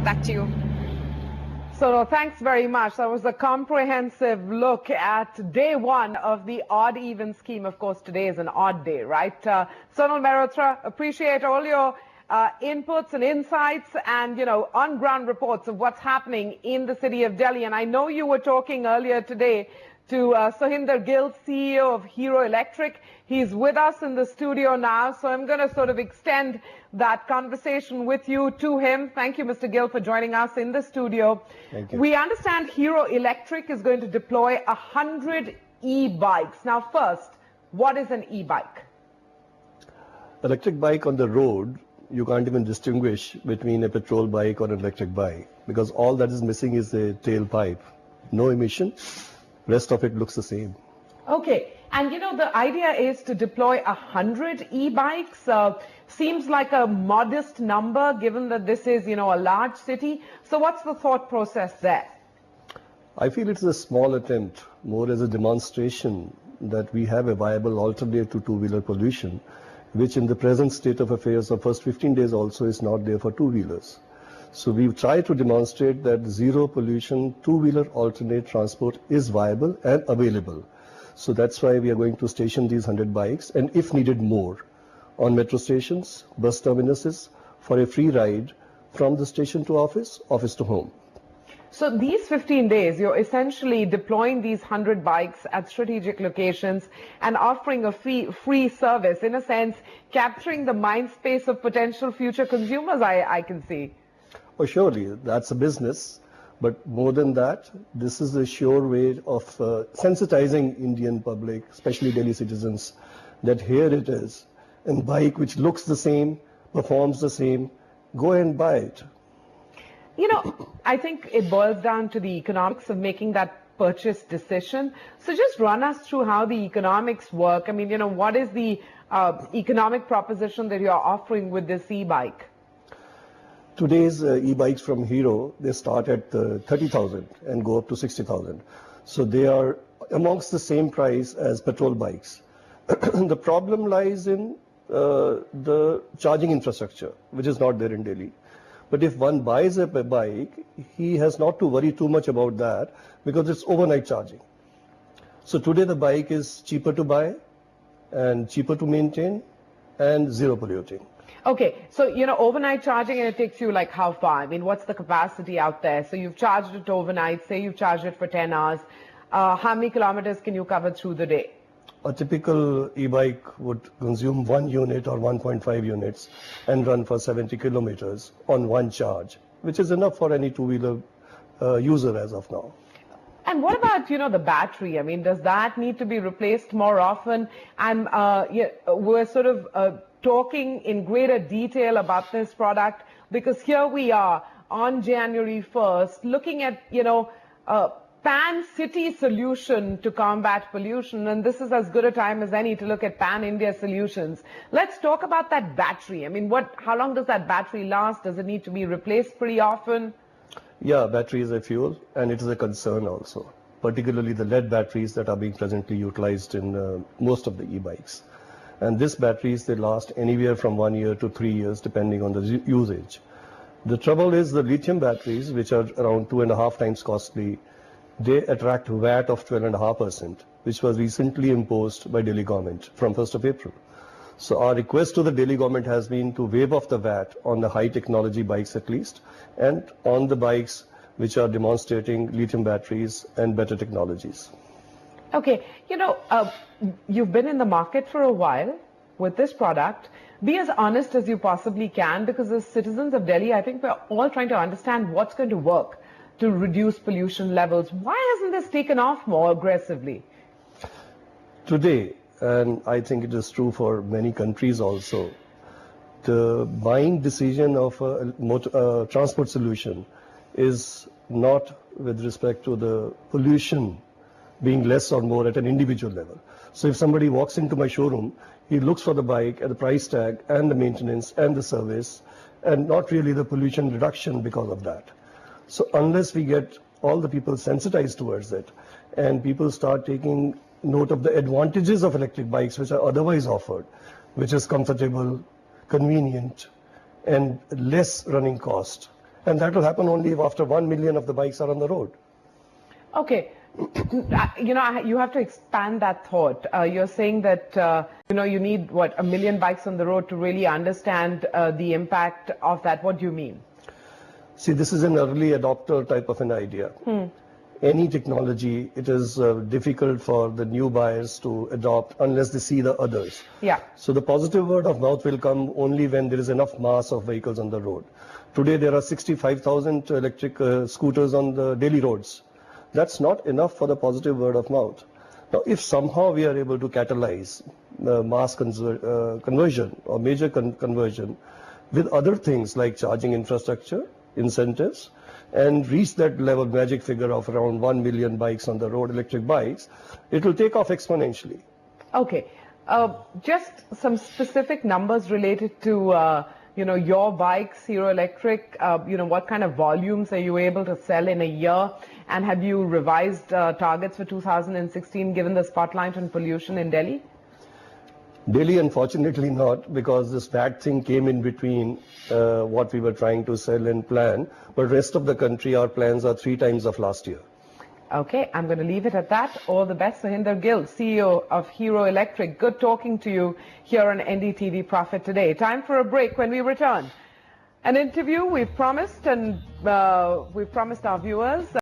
Back to you. So no, thanks very much. That was a comprehensive look at day one of the odd-even scheme. Of course, today is an odd day, right? Sonal Mehrotra, appreciate all your inputs and insights and, on-ground reports of what's happening in the city of Delhi. And I know you were talking earlier today to Sohinder Gill, CEO of Hero Electric. He's with us in the studio now, so I'm going to sort of extend that conversation with you to him. Thank you, Mr. Gill, for joining us in the studio. Thank you. We understand Hero Electric is going to deploy 100 e-bikes. Now, first, what is an e-bike? Electric bike on the road, you can't even distinguish between a petrol bike or an electric bike because all that is missing is the tailpipe. No emission. Rest of it looks the same. Okay. And, the idea is to deploy 100 e-bikes. Seems like a modest number given that this is, a large city. So what's the thought process there? I feel it's a small attempt, more as a demonstration that we have a viable alternative to two-wheeler pollution, which in the present state of affairs of first 15 days also is not there for two-wheelers. So we try to demonstrate that zero pollution two-wheeler alternate transport is viable and available. So that's why we are going to station these 100 bikes and if needed more on metro stations, bus terminuses for a free ride from the station to office, office to home. So these 15 days, you're essentially deploying these 100 bikes at strategic locations and offering a free service, in a sense, capturing the mind space of potential future consumers, I can see. Oh, surely, that's a business. But more than that, this is a sure way of sensitizing Indian public, especially Delhi citizens, that here it is, a bike which looks the same, performs the same, go and buy it. I think it boils down to the economics of making that purchase decision. So just run us through how the economics work. I mean, what is the economic proposition that you're offering with this e-bike? Today's e-bikes from Hero, they start at 30,000 and go up to 60,000. So they are amongst the same price as petrol bikes. The problem lies in the charging infrastructure, which is not there in Delhi. But if one buys a bike, he has not to worry too much about that because it's overnight charging. So today the bike is cheaper to buy and cheaper to maintain and zero polluting. Okay, so, overnight charging, and it takes you like how far? I mean, what's the capacity out there? So you've charged it overnight, say you've charged it for 10 hours. How many kilometers can you cover through the day? A typical e-bike would consume 1 unit or 1.5 units and run for 70 kilometers on one charge, which is enough for any two-wheeler user as of now. And what about, the battery? I mean, does that need to be replaced more often? And we're sort of talking in greater detail about this product because here we are on January 1st looking at, a pan-city solution to combat pollution. And this is as good a time as any to look at pan-India solutions. Let's talk about that battery. I mean, how long does that battery last? Does it need to be replaced pretty often? Yeah, battery is a fuel and it is a concern also, particularly the lead batteries that are being presently utilized in most of the e-bikes. And these batteries, they last anywhere from 1 year to 3 years, depending on the usage. The trouble is the lithium batteries, which are around 2.5 times costly, they attract VAT of 12.5%, which was recently imposed by Delhi government from 1st of April. So our request to the Delhi government has been to waive off the VAT on the high technology bikes at least, and on the bikes which are demonstrating lithium batteries and better technologies. Okay, you've been in the market for a while with this product. Be as honest as you possibly can because as citizens of Delhi, I think we're all trying to understand what's going to work to reduce pollution levels. Why hasn't this taken off more aggressively? Today, and I think it is true for many countries also, the buying decision of a transport solution is not with respect to the pollution being less or more at an individual level. So if somebody walks into my showroom, he looks for the bike at the price tag and the maintenance and the service and not really the pollution reduction because of that. So unless we get all the people sensitized towards it and people start taking note of the advantages of electric bikes which are otherwise offered, which is comfortable, convenient and less running cost And that will happen only if after 1 million of the bikes are on the road. Okay. You have to expand that thought. You're saying that, you need, 1 million bikes on the road to really understand the impact of that. What do you mean? See, this is an early adopter type of an idea. Any technology, it is difficult for the new buyers to adopt unless they see the others. Yeah. So the positive word of mouth will come only when there is enough mass of vehicles on the road. Today there are 65,000 electric scooters on the daily roads. That's not enough for the positive word of mouth. Now, if somehow we are able to catalyze the mass conversion or major conversion with other things like charging infrastructure, incentives, and reach that level magic figure of around 1 million bikes on the road, electric bikes, it will take off exponentially. Okay. Just some specific numbers related to, your bikes, Hero Electric. What kind of volumes are you able to sell in a year? And have you revised targets for 2016 given the spotlight on pollution in Delhi? Delhi, unfortunately not, because this bad thing came in between what we were trying to sell and plan. But rest of the country, our plans are 3 times of last year. Okay, I'm going to leave it at that. All the best. Sohinder Gill, CEO of Hero Electric. Good talking to you here on NDTV Profit today. Time for a break. When we return, an interview we've promised, and we've promised our viewers.